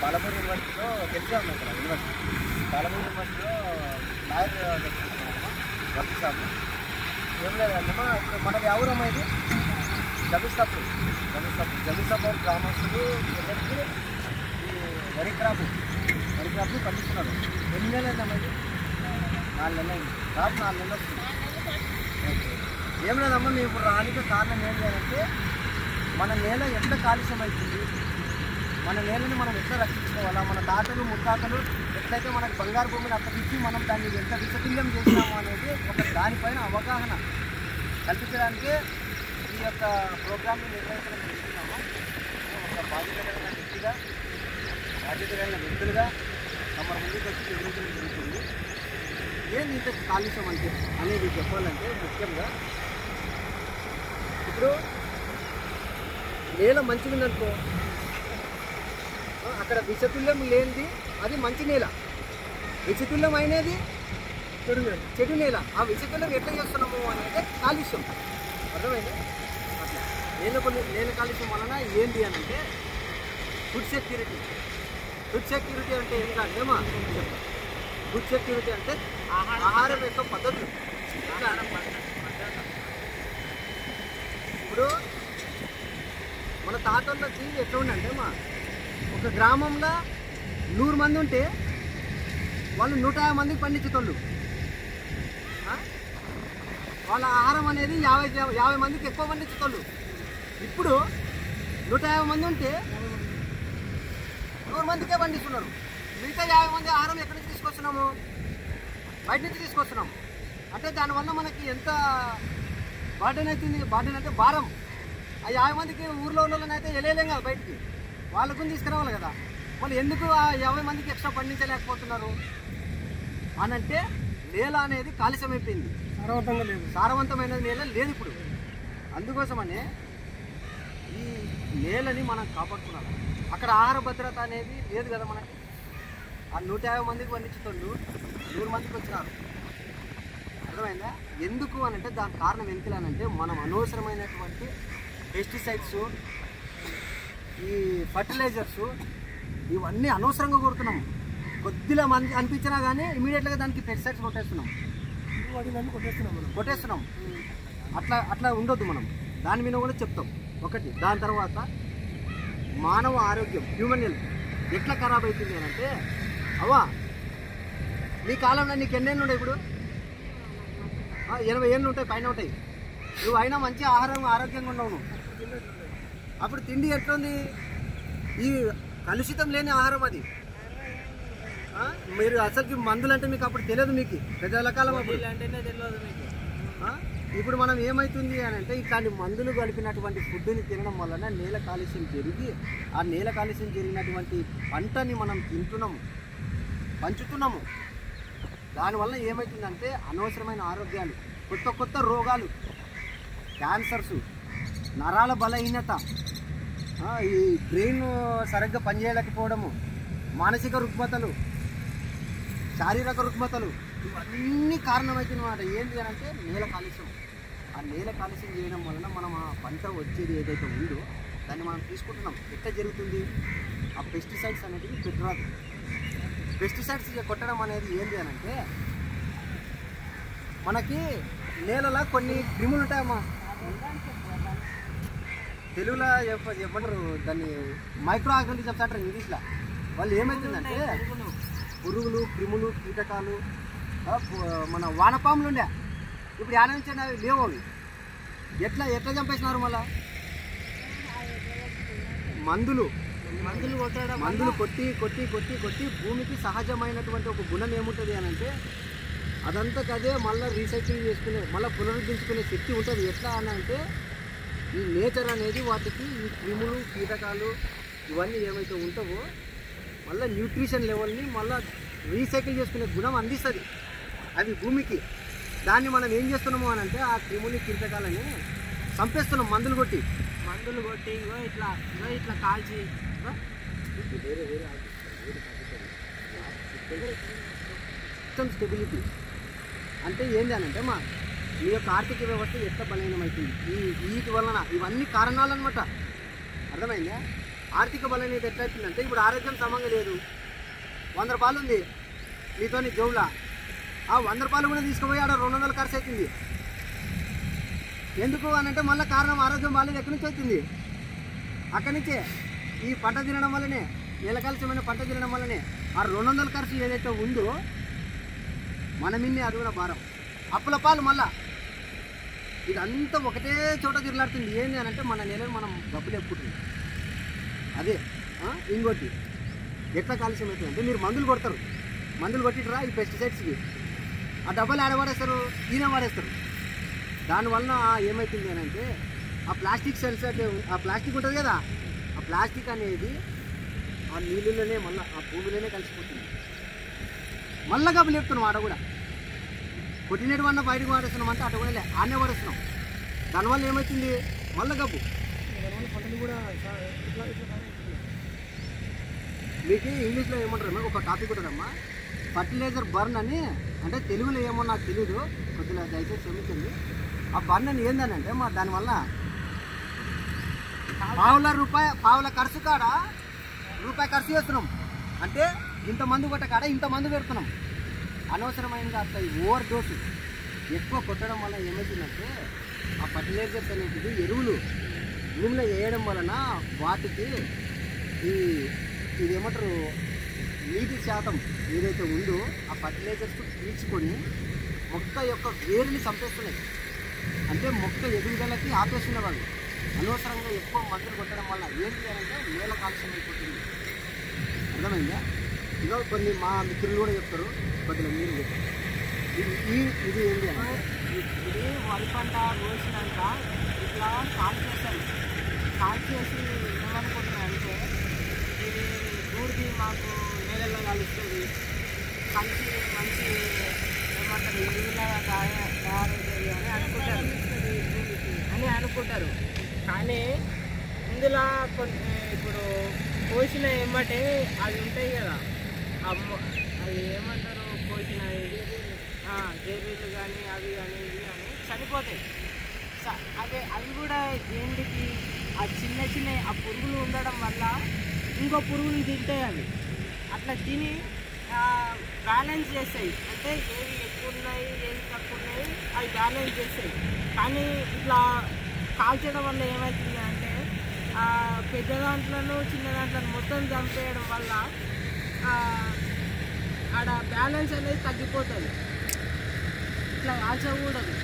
పాలమూరు యూనివర్సిటీలో తెలిసే ఉంది అక్కడ యూనివర్సిటీ. పాలమూరు యూనివర్సిటీలో లాయర్ వర్క్ షాప్. ఏం లేదమ్మా, ఇప్పుడు మనది ఎవరమ్మా ఇది జమిసాపూర్. జమిసాపూర్ గ్రామస్తులు ఎవరికి ఈ వరి క్రాప్ పండిస్తున్నారు. ఎన్ని నెలలు అయిందమ్మా ఇది? 4 నెలలు అయింది. కాదు 4 నెలలు వస్తుంది. ఓకే, ఏం లేదమ్మా, మేము ఇప్పుడు రానికి కారణం ఏం లేదంటే మన నేల ఎంత కాలుష్యం అవుతుంది, మన నేలని మనం ఎట్లా రక్షించుకోవాలా, మన తాతలు ముత్తాతలు ఎట్లయితే మనకు బంగారు భూమిని అప్పగించి మనం దాన్ని ఎంత విషతుల్యం చేసినాము అనేది ఒక దానిపైన అవగాహన కల్పించడానికే ఈ యొక్క ప్రోగ్రామ్ని నిర్వహించడం జరుగుతున్నాము. ఒక బాధ్యత కలిగిన వ్యక్తులుగా తమ ముందుకు వచ్చి వివరించడం జరుగుతుంది. ఏంది ఇంత కాలుష్యం అంటే అనేది చెప్పాలంటే ముఖ్యంగా ఇప్పుడు నేల మంచిగా ఉందనుకో, అక్కడ విషతుల్యం లేనిది అది మంచి నేల, విషతుల్యం అయినది చెడు నేల. ఆ విషతుల్యం ఎట్లా చేస్తున్నాము అనేది కాలుష్యం. అర్థమైంది? అట్లా నేల కాలుష్యం వలన ఏంటి అని అంటే ఫుడ్ సెక్యూరిటీ అంటే ఏం కాదేమా చెప్తాను. ఫుడ్ సెక్యూరిటీ అంటే ఆహారం యొక్క పద్ధతులు. ఇప్పుడు మన తాతలకి ఎట్లా ఉండంటే ఒక గ్రామంలో 100 మంది ఉంటే వాళ్ళు 150 మందికి పండించేటోళ్ళు. వాళ్ళ ఆహారం అనేది 50 మందికి ఎక్కువ పండించేటోళ్ళు. ఇప్పుడు 150 మంది ఉంటే 100 మందికే పండిస్తున్నారు. మిగతా 50 మంది ఆహారం ఎక్కడి నుంచి తీసుకొస్తున్నాము? బయట నుంచి తీసుకొస్తున్నాము. అంటే దానివల్ల మనకి ఎంత బార్డెన్ అవుతుంది. బార్డెన్ అంటే భారం. ఆ 50 మందికి ఊర్లో ఉన్న వాళ్ళని అయితే వెళ్ళలేం కదా బయటికి, వాళ్ళకు తీసుకురావాలి కదా. మళ్ళీ ఎందుకు ఆ 50 మందికి ఎక్స్ట్రా పండించలేకపోతున్నారు అని అంటే నేల అనేది కాలుష్యం అయిపోయింది, సారవంతమైన నేల లేదు ఇప్పుడు. అందుకోసమనే ఈ నేలని మనం కాపాడుకున్నాము. అక్కడ ఆహార భద్రత అనేది లేదు కదా మనకి. ఆ 150 మందికి పండించేటోళ్ళు 100 మందికి వచ్చినారు. అర్థమైందా? ఎందుకు అని అంటే దానికి కారణం ఎందుకు అనంటే మనం అనవసరమైనటువంటి పెస్టిసైడ్స్, ఈ ఫర్టిలైజర్స్ ఇవన్నీ అనవసరంగా కొడుతున్నాము. కొద్దిగా మంది అనిపించినా కానీ ఇమీడియట్గా దానికి పెస్టిసైడ్స్ కొట్టేస్తున్నాం. అట్లా ఉండొద్దు. మనం దాని మీద కూడా చెప్తాం ఒకటి. దాని తర్వాత మానవ ఆరోగ్యం, హ్యూమన్ హెల్త్ ఎట్లా ఖరాబ్ అవుతుంది అని అంటే, అవా నీ కాలంలో నీకు ఎన్నేళ్ళు ఉంటాయి? ఇప్పుడు 80 ఏళ్ళు ఉంటాయి, పైన ఉంటాయి. నువ్వు అయినా మంచి ఆరోగ్యంగా ఉన్నావు నువ్వు. అప్పుడు తిండి ఎట్లుంది? ఈ కలుషితం లేని ఆహారం అది. మీరు అసలుకి మందులు అంటే మీకు అప్పుడు తెలియదు, మీకు పెద్దల కాలం అప్పుడు. ఇప్పుడు మనం ఏమవుతుంది అని అంటే ఇట్లాంటి మందులు కలిపినటువంటి ఫుడ్ని తినడం వలన నేల కాలుష్యం జరిగి, ఆ నేల కాలుష్యం జరిగినటువంటి పంటని మనం తింటున్నాము, పంచుతున్నాము. దానివల్ల ఏమవుతుందంటే అనవసరమైన ఆరోగ్యాలు, కొత్త రోగాలు, క్యాన్సర్స్, నరాల బలహీనత, ఈ బ్రెయిన్ సరిగ్గా పనిచేయలేకపోవడము, మానసిక రుగ్మతలు, శారీరక రుగ్మతలు, ఇవన్నీ కారణమవుతుందన్నమాట. ఏంటి అని అంటే నేల కాలుష్యం. ఆ నేల కాలుష్యం చేయడం వలన మనం ఆ పంట వచ్చేది ఏదైతే ఉందో దాన్ని మనం తీసుకుంటున్నాం. ఎట్లా జరుగుతుంది? ఆ పెస్టిసైడ్స్ అనేటివి పెట్టరాదు. పెస్టిసైడ్స్ కొట్టడం అనేది ఏంటి అని అంటే మనకి నేలలో కొన్ని క్రిములు ఉంటాయమ్మా. తెలుగులో చెప్పంటారు దాన్ని, మైక్రో ఆర్గానిజమ్స్ అంటారు ఇంగ్లీష్లో. వాళ్ళు ఏమవుతుందంటే పురుగులు, క్రిములు, కీటకాలు, మన వానపాములు ఉండే ఇప్పుడు యాన నుంచి లేవు. అవి ఎట్లా చంపేసినారు? మళ్ళా మందులు కొట్టి భూమికి సహజమైనటువంటి ఒక గుణం ఏముంటుంది అని అంటే అదంతకదే మళ్ళీ రీసైకిల్ చేసుకునే, మళ్ళీ పునరుద్ధరించుకునే శక్తి ఉంటుంది. ఎట్లా అని అంటే ఈ నేచర్ అనేది వాటికి ఈ క్రిములు, కీటకాలు ఇవన్నీ ఏవైతే ఉంటావో మళ్ళీ న్యూట్రిషన్ లెవెల్ని మళ్ళీ రీసైకిల్ చేసుకునే గుణం అందిస్తుంది అవి భూమికి. దాన్ని మనం ఏం చేస్తున్నాము అని అంటే ఆ క్రిములు, కీటకాలని చంపేస్తున్నాం మందులు కొట్టి ఇట్లా కాల్చి. సిస్టమ్ స్టెబిలిటీ అంటే ఏంటి అని అంటే మీ యొక్క ఆర్థిక వ్యవస్థ ఎట్లా బలహీనమవుతుంది వీటి వలన. ఇవన్నీ కారణాలు అనమాట. అర్థమైందా? ఆర్థిక బలహీనత ఎట్లయితుందంటే ఇప్పుడు ఆరోగ్యం సమంగా లేదు. 100 రూపాయలు ఉంది మీతోని జోబులా, ఆ 100 రూపాయలు కూడా తీసుకుపోయి ఆడ 200 ఖర్చు అవుతుంది. ఎందుకు అని అంటే మళ్ళీ కారణం ఆరోగ్యం బాగాలేదు. ఎక్కడి నుంచి అవుతుంది? అక్కడి నుంచే ఈ పంట తినడం వల్లనే, నీలకాల్సియమైన పంట తినడం వల్లనే ఆ 200 ఖర్చు ఏదైతే ఉందో మనమిన్నే అది కూడా భారం. అప్పుల పాలు మళ్ళా ఇదంతా ఒకటే చోట తిరలాడుతుంది. ఏంది అని అంటే మన నెలలో మనం డబ్బులు ఎక్కుతుంది. అదే ఇంకోటి ఎట్లా కాలుష్యం అవుతుంది అంటే మీరు మందులు కొడతారు, మందులు కొట్టిట్రా ఈ పెస్టిసైడ్స్కి, ఆ డబ్బాలు ఆడవాడేస్తారు, ఈయన వాడేస్తారు. దానివల్ల ఏమవుతుంది అని అంటే ఆ ప్లాస్టిక్ సెల్స్ అంటే ఆ ప్లాస్టిక్ ఉంటుంది కదా, ఆ ప్లాస్టిక్ అనేది ఆ నీళ్ళలోనే మళ్ళీ ఆ భూమిలోనే కలిసిపోతుంది. మళ్ళీ గబ్బులు చెప్తున్నాం ఆడ కూడా. కొట్టినట్టు వల్ల బయటకు వాడేస్తున్నాం అంటే అటు కూడా ఆనే వాడేస్తున్నాం. దానివల్ల ఏమవుతుంది? మళ్ళీ గబ్బు. పంటలు కూడా మీకు ఇంగ్లీష్లో ఏమంటారు? ఒక టాపిక్ ఉంటుందమ్మా, ఫర్టిలైజర్ బర్న్ అని. అంటే తెలుగులో ఏమో నాకు తెలీదు, కొద్దిగా దయచేసి క్షమించండి. ఆ బర్న్ అని ఏందనంటే దానివల్ల పావుల ఖర్చు కాడ రూపాయి ఖర్చు చేస్తున్నాం. అంటే ఇంతమంది కొట్ట కాడ ఇంతమంది పెడుతున్నాం. అనవసరమైన అట్లా ఓవర్ డోసు ఎక్కువ కొట్టడం వల్ల ఏమవుతుందంటే ఆ ఫర్టిలైజర్స్ అనేటివి ఎరువులు భూమిలో వేయడం వలన వాటికి ఇది ఏమంటారు నీటి శాతం ఏదైతే ఉందో ఆ ఫర్టిలైజర్స్ పీల్చుకొని మొక్క యొక్క వేరుని చంపేస్తున్నాయి. అంటే మొక్క ఎదుగుదలకి ఆపేస్తున్న వాళ్ళు అనవసరంగా ఎక్కువ మందులు కొట్టడం వల్ల ఏంటి అంటే నేల కాలుష్యం అయిపోతుంది. అర్థమైందా? ఇదో కొన్ని మా మిత్రులు కూడా చెప్తారు, కొద్దిగా మీరు చెప్తారు. ఇది ఏంటి అంటే ఇది వరి పంట కోసినాక ఇట్లా కాల్ చేస్తారు. కాల్ చేసి ఏమనుకుంటున్నారంటే ఇది దూడిది మాకు నేలల్లో కలుస్తుంది, కలిసి మంచి ఏమంటారు ఎరువులాగా తయారవుతుంది అని అనుకుంటారు. కానీ ఇందులో ఇప్పుడు కోసిన ఏమంటే అవి ఉంటాయి కదా, అవి ఏమంటారు కోసిన జేబీలు కానీ అవి కానీ ఇవి కానీ చనిపోతాయి. అవి కూడా ఏంటికి ఆ చిన్న చిన్న ఆ పురుగులు ఉండడం వల్ల ఇంకో పురుగులు తింటాయి. అవి అట్లా తిని బ్యాలెన్స్ చేస్తాయి. అంటే ఏవి ఎక్కువ ఉన్నాయి ఏవి తక్కువ ఉన్నాయి అవి బ్యాలెన్స్ చేస్తాయి. కానీ ఇట్లా కాల్చడం వల్ల ఏమవుతుంది అంటే పెద్ద దాంట్లను చిన్న దాంట్లను మొత్తం చంపేయడం వల్ల ఆడ బ్యాలెన్స్ అనేది తగ్గిపోతుంది. ఇట్లా కాల్చకూడదు.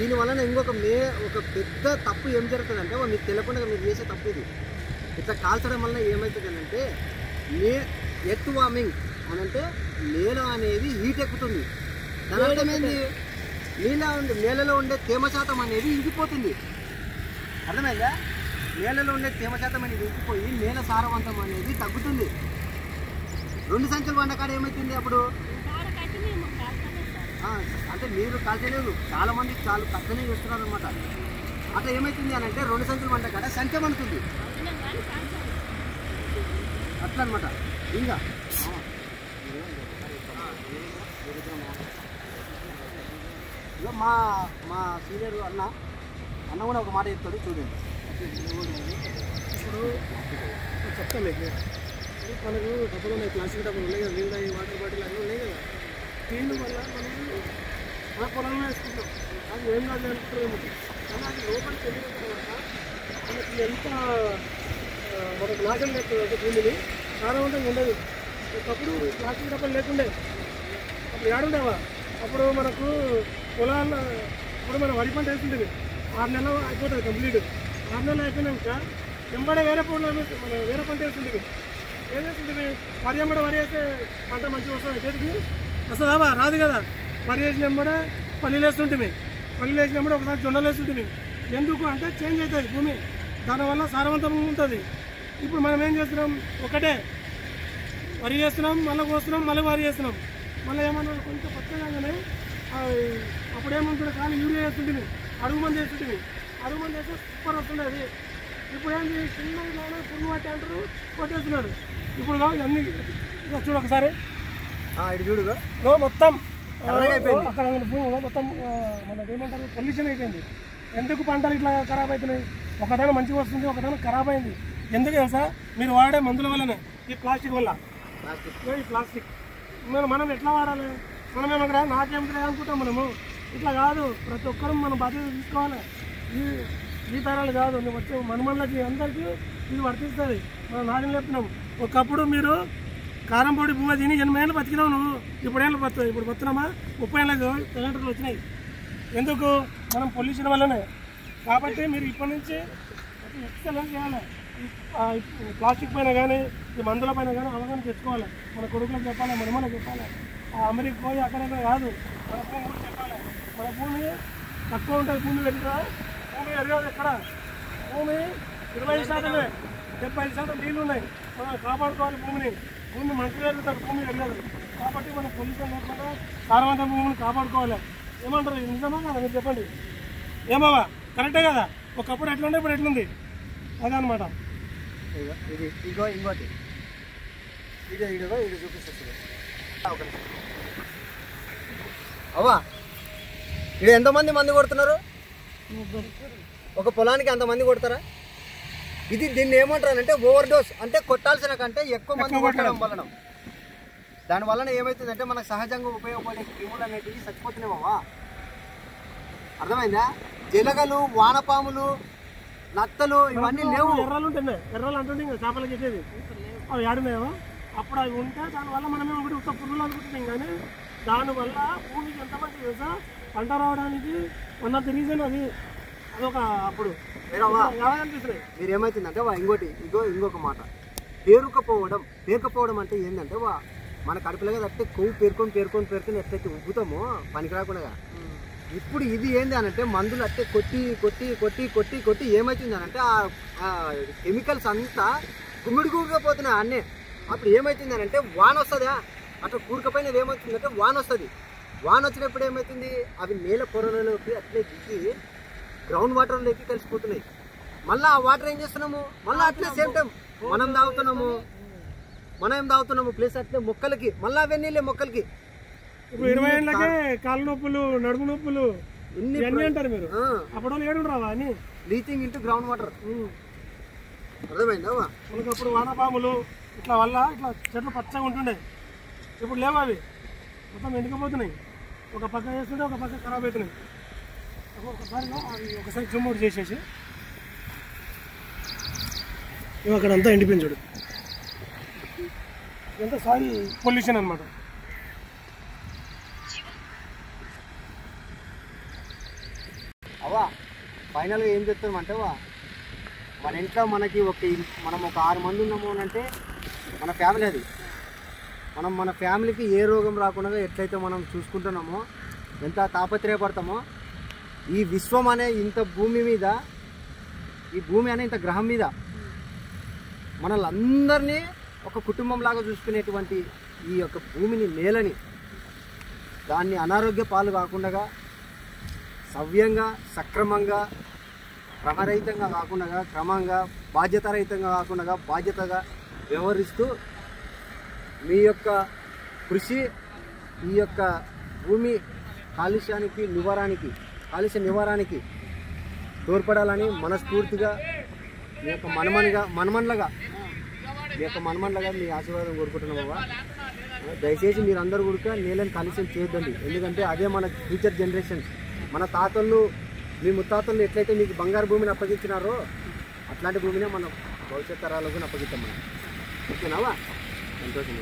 దీనివలన ఇంకొక ఒక పెద్ద తప్పు ఏం జరుగుతుందంటే మీకు తెలియకుండా మీరు చేసే తప్పు ఇది. ఇట్లా కాల్చడం వల్ల ఏమవుతుందంటే ఎర్త్ వార్మింగ్ అని అంటే నేల అనేది హీట్ ఎక్కుతుంది. దాని అర్థమైంది నేలలో ఉండే తేమ శాతం అనేది ఇంకిపోతుంది. అర్థమైందా? నేలలో ఉండే తేమ శాతం అనేది ఇంకిపోయి నేల సారవంతం అనేది తగ్గుతుంది. 2 సంచులు వండకాడ ఏమవుతుంది అప్పుడు? అంటే మీరు కాల్చలేదు, చాలా మంది చాలా తక్కువనే చేస్తున్నారు అనమాట. అట్లా ఏమవుతుంది అని అంటే 2 సంచులు వండకాడ సంఖ్య పడుతుంది అట్లా అనమాట. ఇంకా మా సీనియర్ అన్న కూడా ఒక మాట చెప్తాడు, చూడండి. ఇప్పుడు చెప్తాం మీకు, మనకు డబ్బులు ఉన్నాయి, ప్లాస్టిక్ డబ్బులు ఉన్నాయి కదా, నీళ్ళు వాటర్ బాటిల్ అన్నీ ఉన్నాయి కదా. దీని వల్ల మనం మన పొలంలో వేసుకుంటాం, అది ఏం కాదు అనుకుంటాం. కానీ అది లోపలికి వెళ్ళిన తర్వాత మనకి ఎంత మనకు నాశనం చేస్తుంది భూమిని, సారవంతంగా ఉండదు. ఒకప్పుడు ప్లాస్టిక్ డబ్బులు లేకుండే, అప్పుడు ఏడుండేవా? అప్పుడు మనకు పొలాల్లో ఇప్పుడు మనం వరి పంట వేస్తుంటుంది, 6 నెలలు అయిపోతుంది కంప్లీట్. 6 నెలలు అయిపోయినాక వెంబడే వేరే పొలం మనం వేరే పంట వేస్తుంటుంది. ఏం వేస్తుంటుంది? వరి వెంబడే వరి వేస్తే పంట మంచిగా వస్తుంది. చేతికి వస్తుందా? రాదు కదా. వరి వేసిన వెంబడే పల్లీలు వేస్తుంటుంది, పల్లీలు వేసినప్పుడు ఒకసారి జొన్నలు వేస్తుంటుంది. ఎందుకు అంటే చేంజ్ అవుతుంది భూమి, దానివల్ల సారవంతంగా ఉంటుంది. ఇప్పుడు మనం ఏం చేస్తున్నాం? ఒకటే వరి వేస్తున్నాం, మళ్ళీ కోస్తున్నాం, మళ్ళీ వరి వేస్తున్నాం. మళ్ళీ ఏమన్నా కొంచెం పచ్చగానే అప్పుడు ఏమంటుండే కానీ యూరియా వేస్తుంటుంది, అడుగు మంది వేస్తుంటుంది. అడుగు మంది వేస్తే సూపర్ వస్తుంది అది. ఇప్పుడు ఏంటి? చిన్న పురుగు పట్టి అంటారు, కొట్టేస్తున్నాడు. ఇప్పుడు అన్ని చూడు ఒకసారి, ఇటు చూడుగా మొత్తం అక్కడ భూమి మొత్తం మనకి ఏమంటారు పొల్యూషన్ అయిపోయింది. ఎందుకు పంటలు ఇట్లా ఖరాబ్ అవుతున్నాయి? ఒకదాని మంచిగా వస్తుంది, ఒకదాని ఖరాబ్ అయింది. ఎందుకు తెలుసా? మీరు వాడే మందుల వల్లనే, ఈ ప్లాస్టిక్ వల్ల. ఈ ప్లాస్టిక్ మనం ఎట్లా వాడాలి? మనమేమో అక్కడ నాకేం అనుకుంటాం మనము. ఇట్లా కాదు, ప్రతి ఒక్కరూ మనం బాధ్యత తీసుకోవాలి. ఈ తరాలు కాదు, నువ్వు వచ్చే మనమల్లకి అందరికీ ఇది వర్తిస్తుంది. మనం నాడిని చెప్తున్నాం. ఒకప్పుడు మీరు కారం పొడి పువ్వు తిని 8 ఏళ్ళు బతికినావు నువ్వు. ఇప్పుడు బతున్నామా? 30 ఏళ్ళకు తెలంగాణలు వచ్చినాయి. ఎందుకు? మనం పొల్యూషన్ వల్లనే. కాబట్టి మీరు ఇప్పటి నుంచి ఎక్సలెంట్ చేయాలి. ప్లాస్టిక్ పైన కానీ ఈ మందుల పైన కానీ అవగాహన తెచ్చుకోవాలి. మన కొడుకులకు చెప్పాలి, మనమలకు చెప్పాలి. అమెరికా పోయి అక్కడైనా కాదు, మన భూమి కూడా చెప్పాలి. మన భూమి తక్కువ ఉంటుంది, భూమి పెరిగినా భూమి ఎరగదు. ఎక్కడ భూమి 20% 70% నీళ్ళు ఉన్నాయి. మనం కాపాడుకోవాలి భూమిని. భూమి మంచిగా ఎరుగుతాడు, భూమి ఎరగదు. కాబట్టి మనం పొల్యూషన్ లేకుండా సారవంత భూమిని కాపాడుకోవాలి. ఏమంటారు? ఇది నిజమా కదా? మీరు చెప్పండి. ఏమావా కరెక్టే కదా? ఒకప్పుడు ఎట్లుండే, ఇప్పుడు ఎట్లుంది? అదనమాట. ఇది ఇంకోటి ఇది చూపిస్తుంది. అవ్వా, ఇది ఎంతమంది మందు కొడుతున్నారు? ఒక పొలానికి అంతమంది కొడతారా? దీన్ని ఏమంటారంటే ఓవర్ డోస్. అంటే కొట్టాల్సిన కంటే ఎక్కువ మంది కొట్టడం వలన దానివల్ల ఏమవుతుందంటే మనకు సహజంగా ఉపయోగపడే క్రిములు అనేటివి చచ్చిపోతున్నావా? అర్థమైందా? జలగలు, వానపాములు, నత్తలు ఇవన్నీ లేవు. ఎర్రలు ఉంటున్నాయి, ఎర్రలు అంటుంటే ఇంకా చేపలకి ఇచ్చేది అవి ఆడినాయో. అప్పుడు అవి ఉంటే దానివల్ల మనమే ఒకటి ఒక పురుగులు అనుకుంటున్నాం. కానీ దానివల్ల భూమికి ఎంత మంచి తెలుసా? పంట రావడానికి వన్ ఆఫ్ ది రీజన్ అది. అదొక అప్పుడు అనిపిస్తుంది. మీరు ఏమవుతుందంటే ఇంకొక మాట, పేరుకపోవడం అంటే ఏంటంటే మన కడుపులో తట్టే కొవ్వు పేరుకొని ఎట్లయితే ఉబ్బుతామో పనికి రాకుండా. ఇప్పుడు ఇది ఏంది అనంటే మందులు అట్టే కొట్టి ఏమవుతుంది అనంటే ఆ కెమికల్స్ అంతా గుమ్మిడిపోతున్నాయి అన్నీ. అప్పుడు ఏమవుతుంది అనంటే వాన వస్తుందా? అట్లా కూరకపోయినది ఏమవుతుందంటే వాన వస్తుంది. వాన వచ్చినప్పుడు ఏమవుతుంది? అవి నేల పొరలలోకి అట్లే దిగి గ్రౌండ్ వాటర్లోకి కలిసిపోతున్నాయి. మళ్ళీ ఆ వాటర్ ఏం చేస్తున్నాము? మళ్ళీ అట్లే సేమ్ టైం మనం ఏం తాగుతున్నాము ప్లస్ అట్లే మొక్కలకి మళ్ళీ అవే నీళ్ళే మొక్కలకి. ఇప్పుడు 20 ఏళ్ళకే కాళ్ళ నొప్పులు, నడుము నొప్పులు ఇవన్నీ అంటారు మీరు. అప్పుడు ఏడు రావా అని లీచింగ్ ఇంటూ గ్రౌండ్ వాటర్. అర్థమైందా? మనకు అప్పుడు వానపాములు ఇట్లా వల్ల ఇట్లా చెట్లు పచ్చగా ఉంటుండే. ఇప్పుడు లేవు, అవి మొత్తం ఎండిపోతున్నాయి. ఒక పక్క వేస్తుంటే ఒక పక్క ఖరాబ్ అవుతున్నాయి. ఒకసారి జూమ్ అవుట్ చేసేసి అక్కడ అంతా ఎండిపోయింది చూడు. ఇదంతా సాయిల్ పొల్యూషన్ అనమాట. అవా ఫైనల్గా ఏం చెప్తామంటే మన ఇంట్లో మనం ఒక 6 మంది ఉన్నాము అని అంటే మన ఫ్యామిలీ అది. మన ఫ్యామిలీకి ఏ రోగం రాకుండా ఎట్లయితే మనం చూసుకుంటున్నామో, ఎంత తాపత్రయపడతామో, ఈ విశ్వం అనే ఇంత భూమి మీద, ఈ భూమి అనే ఇంత గ్రహం మీద మనల్ని ఒక కుటుంబంలాగా చూసుకునేటువంటి ఈ యొక్క భూమిని, నేలని, దాన్ని అనారోగ్య పాలు కాకుండా సవ్యంగా, సక్రమంగా, క్రమరహితంగా కాకుండా క్రమంగా, బాధ్యతారహితంగా కాకుండా బాధ్యతగా వ్యవహరిస్తూ మీ యొక్క కృషి ఈ యొక్క భూమి కాలుష్య నివారణకి తోడ్పడాలని మనస్ఫూర్తిగా మీ యొక్క మనమన్లగా మీ ఆశీర్వాదం కోరుకుంటున్నాం. దయచేసి మీరందరూ కూడా నేలని కాలుష్యం చేయొద్దండి. ఎందుకంటే అదే మన ఫ్యూచర్ జనరేషన్. మన తాతలు, మీ ముత్తాతలు ఎట్లయితే మీకు బంగారు భూమిని అప్పగించినారో అట్లాంటి భూమినే మనం భవిష్యత్ తరాలకు అప్పగిస్తాం మనం. ఓకేనావా? సంతోషం.